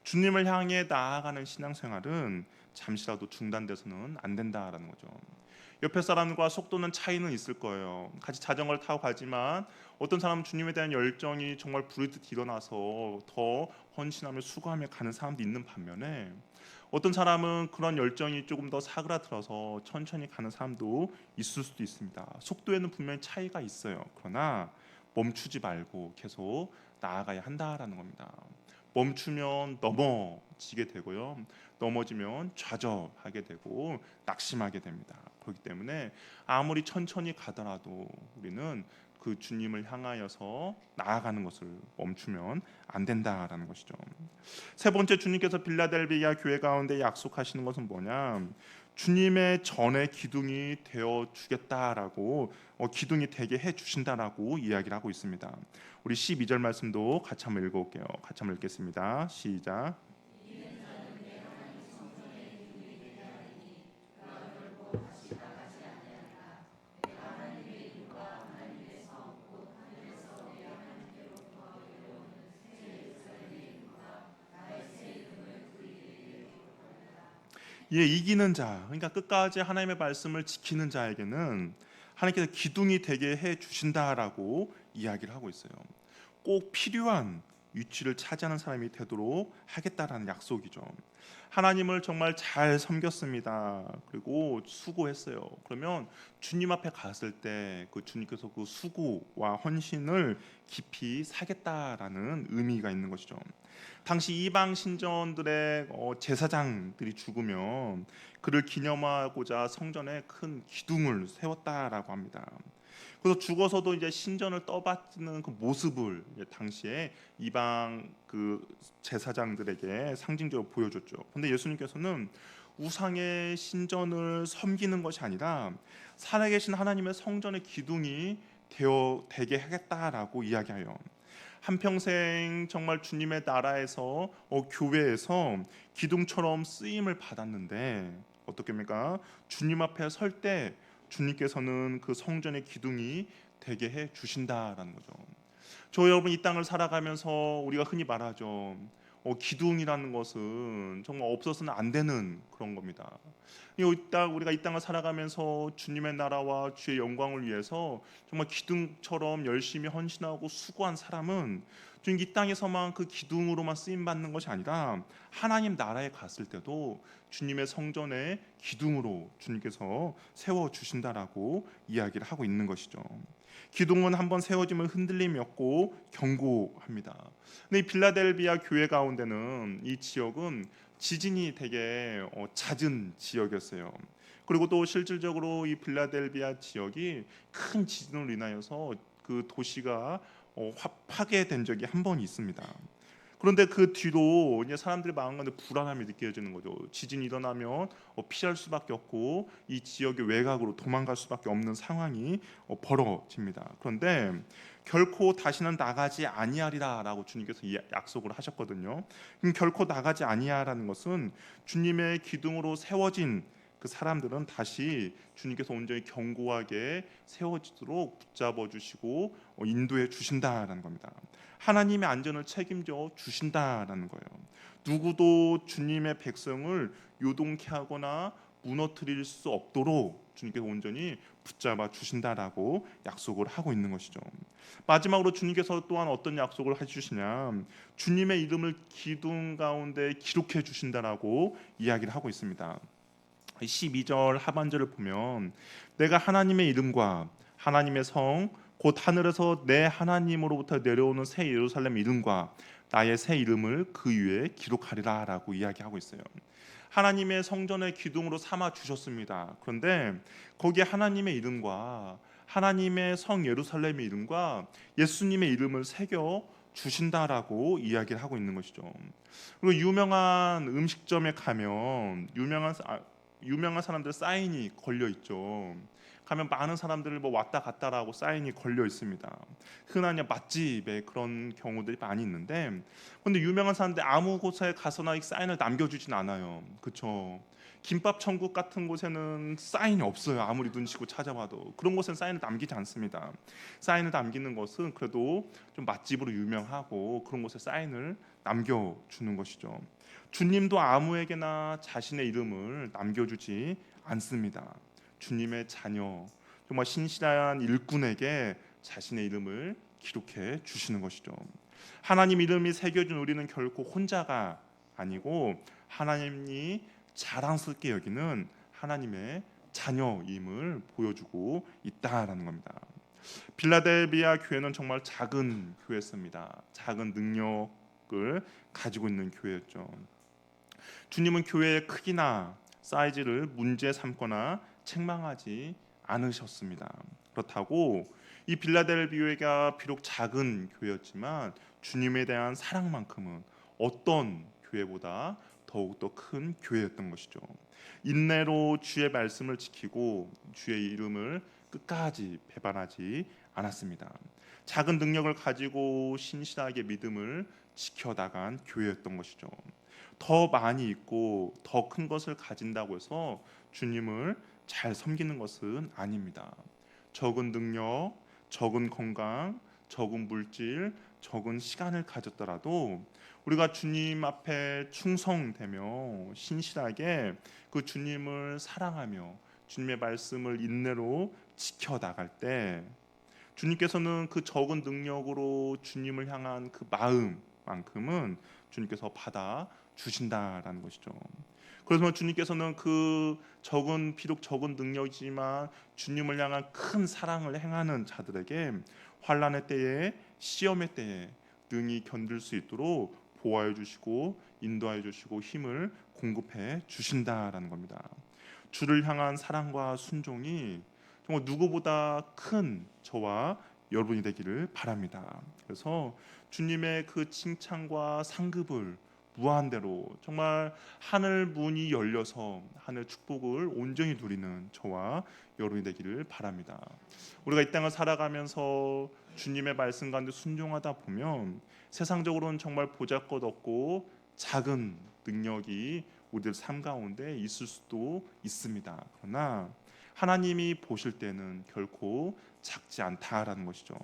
주님을 향해 나아가는 신앙생활은 잠시라도 중단돼서는 안 된다라는 거죠. 옆에 사람과 속도는 차이는 있을 거예요. 같이 자전거를 타고 가지만 어떤 사람은 주님에 대한 열정이 정말 부르듯 일어나서 더 헌신하며 수고하며 가는 사람도 있는 반면에, 어떤 사람은 그런 열정이 조금 더 사그라들어서 천천히 가는 사람도 있을 수도 있습니다. 속도에는 분명히 차이가 있어요. 그러나 멈추지 말고 계속 나아가야 한다라는 겁니다. 멈추면 넘어지게 되고요. 넘어지면 좌절하게 되고 낙심하게 됩니다. 그렇기 때문에 아무리 천천히 가더라도 우리는 그 주님을 향하여서 나아가는 것을 멈추면 안 된다라는 것이죠. 세 번째, 주님께서 빌라델비아 교회 가운데 약속하시는 것은 뭐냐? 주님의 전에 기둥이 되어 주겠다라고, 기둥이 되게 해 주신다라고 이야기를 하고 있습니다. 우리 12절 말씀도 같이 한번 읽어볼게요. 같이 한번 읽겠습니다. 시작. 예, 이기는 자, 그러니까 끝까지 하나님의 말씀을 지키는 자에게는 하나님께서 기둥이 되게 해 주신다라고 이야기를 하고 있어요. 꼭 필요한 위치를 차지하는 사람이 되도록 하겠다라는 약속이죠. 하나님을 정말 잘 섬겼습니다. 그리고 수고했어요. 그러면 주님 앞에 갔을 때 그 주님께서 그 수고와 헌신을 깊이 사겠다라는 의미가 있는 것이죠. 당시 이방 신전들의 제사장들이 죽으면 그를 기념하고자 성전에 큰 기둥을 세웠다라고 합니다. 그래서 죽어서도 이제 신전을 떠받드는 그 모습을 당시에 이방 그 제사장들에게 상징적으로 보여줬죠. 근데 예수님께서는 우상의 신전을 섬기는 것이 아니라 살아계신 하나님의 성전의 기둥이 되게 하겠다라고 이야기해요. 한평생 정말 주님의 나라에서 교회에서 기둥처럼 쓰임을 받았는데 어떻게입니까? 주님 앞에 설 때 주님께서는 그 성전의 기둥이 되게 해 주신다라는 거죠. 저 여러분, 이 땅을 살아가면서 우리가 흔히 말하죠. 기둥이라는 것은 정말 없어서는 안 되는 그런 겁니다. 우리가 이 땅을 살아가면서 주님의 나라와 주의 영광을 위해서 정말 기둥처럼 열심히 헌신하고 수고한 사람은 지금 이 땅에서만 그 기둥으로만 쓰임 받는 것이 아니라 하나님 나라에 갔을 때도 주님의 성전에 기둥으로 주님께서 세워 주신다라고 이야기를 하고 있는 것이죠. 기둥은 한번 세워지면 흔들림이 없고 견고합니다. 근데 이 빌라델비아 교회 가운데는 이 지역은 지진이 되게 잦은 지역이었어요. 그리고 또 실질적으로 이 빌라델비아 지역이 큰 지진으로 인하여서 그 도시가 파괴된 적이 한 번 있습니다. 그런데 그 뒤로 이제 사람들의 마음 가운데 불안함이 느껴지는 거죠. 지진이 일어나면 피할 수밖에 없고 이 지역의 외곽으로 도망갈 수밖에 없는 상황이 벌어집니다. 그런데 결코 다시는 나가지 아니하리라라고 주님께서 약속을 하셨거든요. 결코 나가지 아니하라는 것은 주님의 기둥으로 세워진 그 사람들은 다시 주님께서 온전히 견고하게 세워지도록 붙잡아 주시고 인도해 주신다라는 겁니다. 하나님의 안전을 책임져 주신다라는 거예요. 누구도 주님의 백성을 요동케 하거나 무너뜨릴 수 없도록 주님께서 온전히 붙잡아 주신다라고 약속을 하고 있는 것이죠. 마지막으로 주님께서 또한 어떤 약속을 해주시냐, 주님의 이름을 기둥 가운데 기록해 주신다라고 이야기를 하고 있습니다. 12절 하반절을 보면 내가 하나님의 이름과 하나님의 성 곧 하늘에서 내 하나님으로부터 내려오는 새 예루살렘 이름과 나의 새 이름을 그 위에 기록하리라 라고 이야기하고 있어요. 하나님의 성전의 기둥으로 삼아 주셨습니다. 그런데 거기에 하나님의 이름과 하나님의 성 예루살렘의 이름과 예수님의 이름을 새겨 주신다라고 이야기를 하고 있는 것이죠. 그리고 유명한 음식점에 가면 유명한 사람들 사인이 걸려 있죠. 가면 많은 사람들 뭐 왔다 갔다라고 사인이 걸려 있습니다. 흔한 맛집에 그런 경우들이 많이 있는데, 근데 유명한 사람들 아무 곳에 가서나 이 사인을 남겨주진 않아요. 그렇죠? 김밥 천국 같은 곳에는 사인이 없어요. 아무리 눈치고 찾아봐도 그런 곳에는 사인을 남기지 않습니다. 사인을 남기는 것은 그래도 좀 맛집으로 유명하고 그런 곳에 사인을 남겨주는 것이죠. 주님도 아무에게나 자신의 이름을 남겨주지 않습니다. 주님의 자녀, 정말 신실한 일꾼에게 자신의 이름을 기록해 주시는 것이죠. 하나님 이름이 새겨진 우리는 결코 혼자가 아니고 하나님이 자랑스럽게 여기는 하나님의 자녀임을 보여주고 있다라는 겁니다. 빌라델비아 교회는 정말 작은 교회였습니다. 작은 능력을 가지고 있는 교회였죠. 주님은 교회의 크기나 사이즈를 문제 삼거나 책망하지 않으셨습니다. 그렇다고 이 빌라델비아가 비록 작은 교회였지만 주님에 대한 사랑만큼은 어떤 교회보다 더욱더 큰 교회였던 것이죠. 인내로 주의 말씀을 지키고 주의 이름을 끝까지 배반하지 않았습니다. 작은 능력을 가지고 신실하게 믿음을 지켜나간 교회였던 것이죠. 더 많이 있고 더 큰 것을 가진다고 해서 주님을 잘 섬기는 것은 아닙니다. 적은 능력, 적은 건강, 적은 물질, 적은 시간을 가졌더라도 우리가 주님 앞에 충성되며 신실하게 그 주님을 사랑하며 주님의 말씀을 인내로 지켜나갈 때 주님께서는 그 적은 능력으로 주님을 향한 그 마음만큼은 주님께서 받아 주신다라는 것이죠. 그래서 주님께서는 그 비록 적은 능력이지만 주님을 향한 큰 사랑을 행하는 자들에게 환난의 때에 시험의 때에 능히 견딜 수 있도록 보호해 주시고 인도해 주시고 힘을 공급해 주신다라는 겁니다. 주를 향한 사랑과 순종이 정말 누구보다 큰 저와 여러분이 되기를 바랍니다. 그래서 주님의 그 칭찬과 상급을 무한대로 정말 하늘 문이 열려서 하늘 축복을 온전히 누리는 저와 여러분이 되기를 바랍니다. 우리가 이 땅을 살아가면서 주님의 말씀 가운데 순종하다 보면 세상적으로는 정말 보잘것없고 작은 능력이 우리들 삶 가운데 있을 수도 있습니다. 그러나 하나님이 보실 때는 결코 작지 않다라는 것이죠.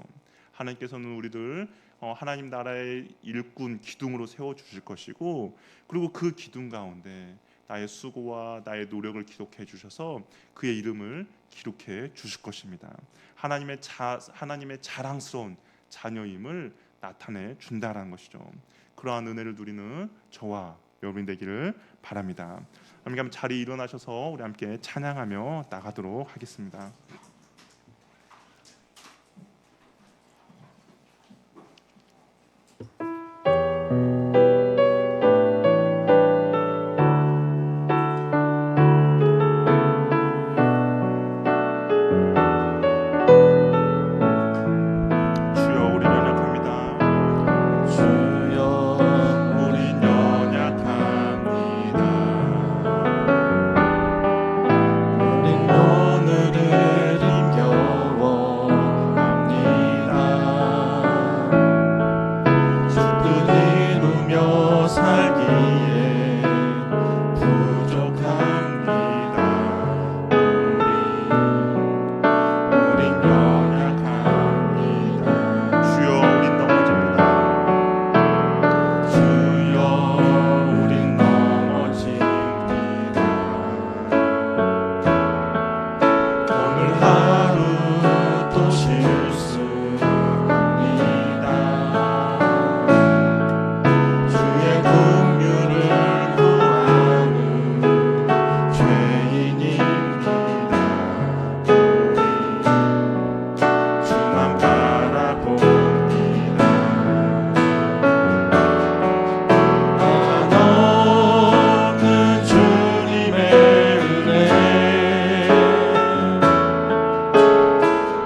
하나님께서는 우리들 하나님 나라의 일꾼 기둥으로 세워 주실 것이고, 그리고 그 기둥 가운데 나의 수고와 나의 노력을 기록해 주셔서 그의 이름을 기록해 주실 것입니다. 하나님의 자랑스러운 자녀임을 나타내 준다라는 것이죠. 그러한 은혜를 누리는 저와 여러분 되기를 바랍니다. 그럼 자리에 일어나셔서 우리 함께 찬양하며 나가도록 하겠습니다. 오늘을 주였습니다. 주의 긍휼을 구하는 죄인입니다. 주만 바라봅니다. 한없는 주님의 은혜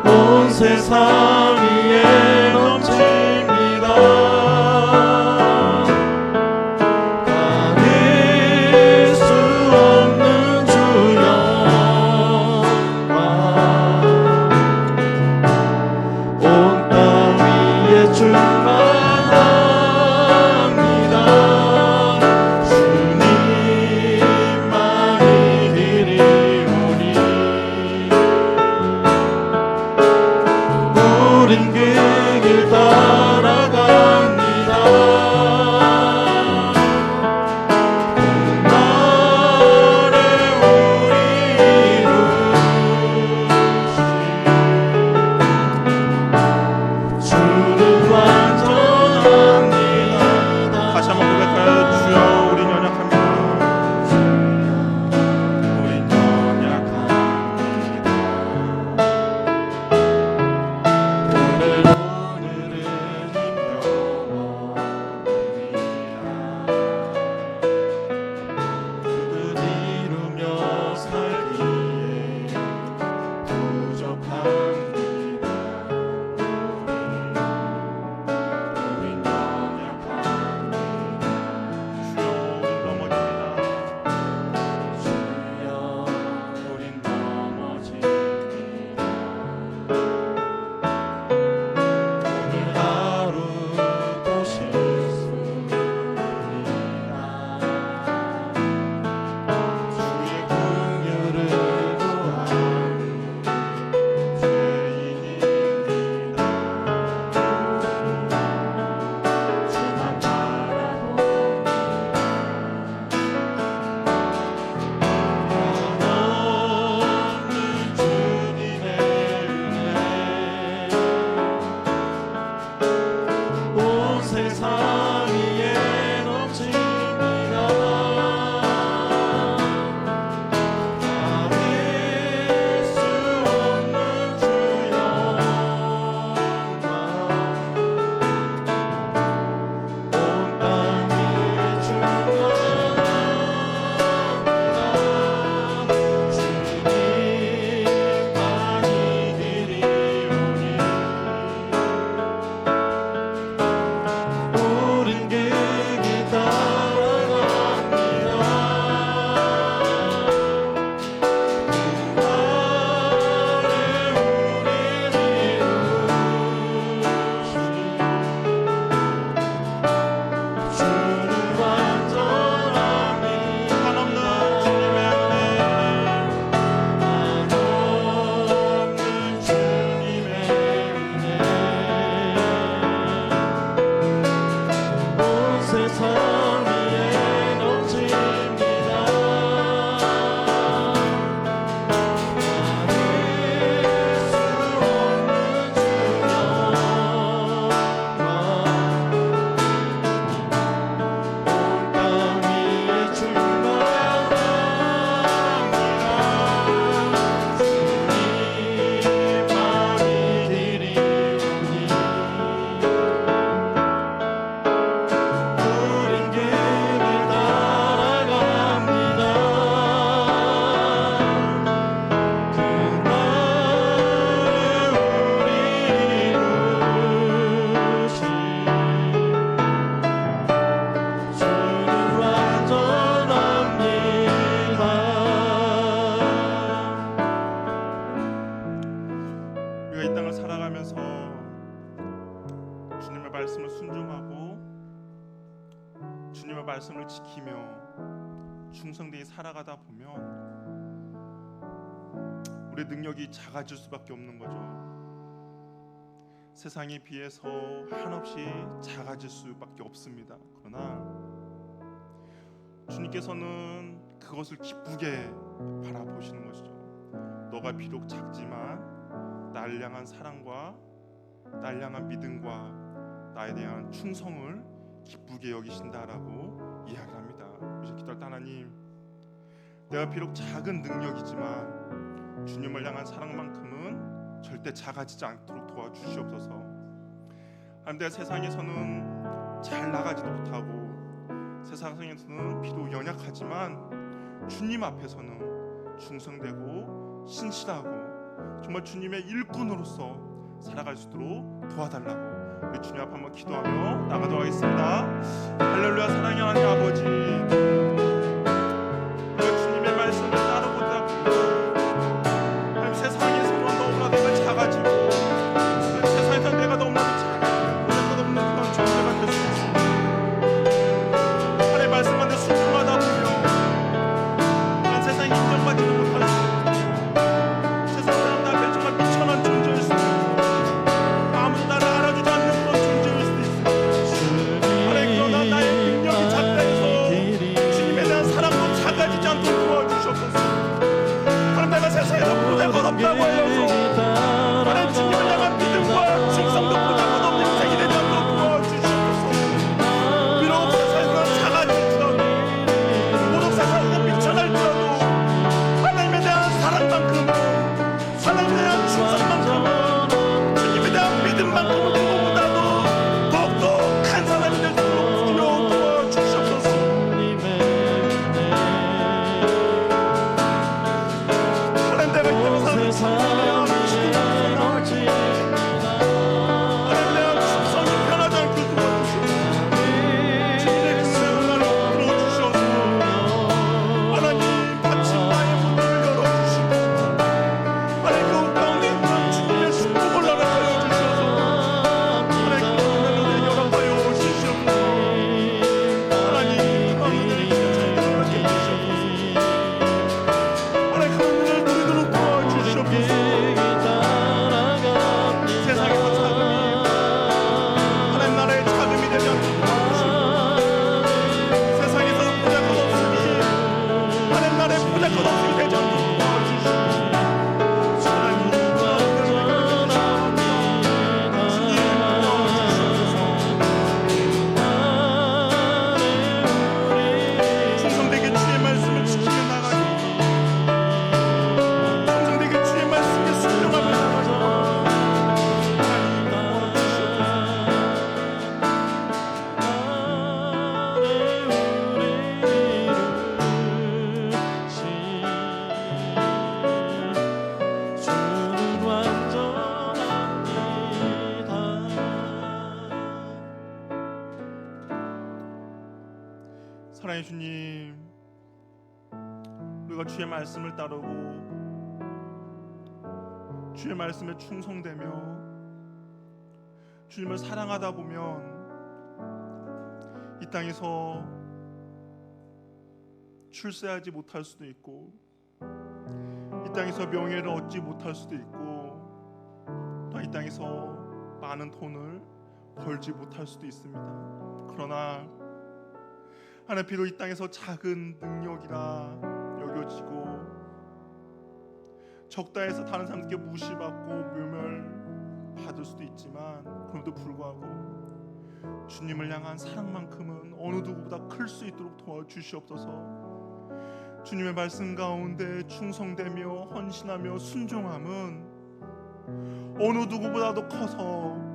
온 세상 위에 넘칩니다. 가릴 수 없는 주 영광 온 땅 위에 충만합니다. 주님만이 드리오니 우린 그 길 따라갑니다. 나를 우리 이루시 주는 완전합니다. 다시 한번 고백하여 주여 우린 연약합니다. 우린 연약합니다. 오늘은 힘겨워합니다. 그들 이루며 살기에 부족합니다. 우린 연약합니다. 주여 우린 넘어집니다. 주여 우린 넘어집니다. 오늘 하루도 실수입니다. 주의 긍휼을 구하는 죄인입니다. 주만 바라봅니다. 한없는 주님의 은혜 온 세상 위에 넘칩니다. 가릴 수 없는 주 영광 온 땅 위에 충만합니다. 주님만이 드리오니 우린 그 길 따라갑니다. 나를 우리 이루시 주는 완전합니다. 한없는 주님의 은혜 한없는 주님의 은혜 온 세상 위에 넘칩니다. 가릴 수 없는 주 영광 온 땅 위에 충만합니다. 주님만이 드리오니 우린 그 길 따라갑니다. 그날을 우리 이루시 주는 완전합니다. 우리가 이 땅을 살아가면서 주님의 말씀을 순종하고 주님의 말씀을 지키며 충성되이 살아가다 보면 우리의 능력이 작아질 수밖에 없는 거죠. 세상에 비해서 한없이 작아질 수밖에 없습니다. 그러나 주님께서는 그것을 기쁘게 바라보시는 것이죠. 너가 비록 작지만 나를 향한 사랑과 나를 향한 믿음과 나에 대한 충성을 기쁘게 여기신다라고 이야기를 합니다. 이제 기도할 때 하나님, 내가 비록 작은 능력이지만 주님을 향한 사랑만큼은 절대 작아지지 않도록 도와주시옵소서. 하나님, 내가 세상에서는 잘 나가지도 못하고 세상에서는 비록 연약하지만 주님 앞에서는 충성되고 신실하고 정말 주님의 일꾼으로서 살아갈 수 있도록 도와달라고 우리 주님 앞에 한번 기도하며 나가도록 하겠습니다. 할렐루야. 사랑의 하나님 아버지, 우리가 주님의 말씀을 따르고자 하나님, 세상에서는 너무나 내가 작아지고 세상에서 내가 너무나도 작아지고 보잘것 없는 그런 존재가 될 수 있습니다. 하나님의 말씀한테 순종하다 보면 난 세상에 인정받지도 못할 수 있고 세상 사람들 앞에 정말 미천한 존재일 수 있고 아무도 나를 알아주지 않는 그런 존재일 수도 있습니다. 하나님, 그러나 나의 능력이 작다 해서 주님에 대한 사랑도 작아지지 않도록 도와주시옵소서. 하나님, 내가 세상에서 보잘것 없다고 해서 하나님 주님을 향한 믿음과 충성도 보잘것 없는 인생이 되지 않도록 도와주시옵소서. 비록 세상에서 작아질지라도 모든 세상에서 미쳐날지라도 하나님에 대한 사랑만큼 하나님에 대한 충성만큼 주님에 대한 믿음만큼은 누구보다도 더욱더 큰 사람이 될 수 있도록 주여 도와주시옵소서. 하나님, 내가 이 땅에 사는 사람이야 하나님, 내가 충성이 편하지 않게 도와주시옵소서. 주님의 그 나를 불러주셔서 하나님 받친 나의 문을 열어주시고 하나님 그 가운데 있는 주님의 축복을 나가하여 주셔서 하나님 그 문을 열어하여 주시옵소서. 하나님 그 문을 열어하여 주시옵소서. 하나님 그 문을 누리도록 도와주시옵소서. 세상에서 자금이 하나님 나라의 자금이 되지 않도록 도와주시옵소서. 세상에서 보잘것 없으니 하나님 나라의 보잘것 없음이 되지 않도록 도와주시옵소서. 하나님 충성되게 주의 말씀을 지키며 나가기, 충성되게 주의 말씀에 순종하며 나가기 하나님 주는 완전합니다. 사랑의 주님, 우리가 주의 말씀을 따르고 주의 말씀에 충성되며 주님을 사랑하다 보면 이 땅에서 출세하지 못할 수도 있고 이 땅에서 명예를 얻지 못할 수도 있고 또 이 땅에서 많은 돈을 벌지 못할 수도 있습니다. 그러나 하나님, 비록 이 땅에서 작은 능력이라 여겨지고 적다 해서 다른 사람들께 무시받고 묘멸받을 수도 있지만 그럼에도 불구하고 주님을 향한 사랑만큼은 어느 누구보다 클 수 있도록 도와주시옵소서. 주님의 말씀 가운데 충성되며 헌신하며 순종함은 어느 누구보다도 커서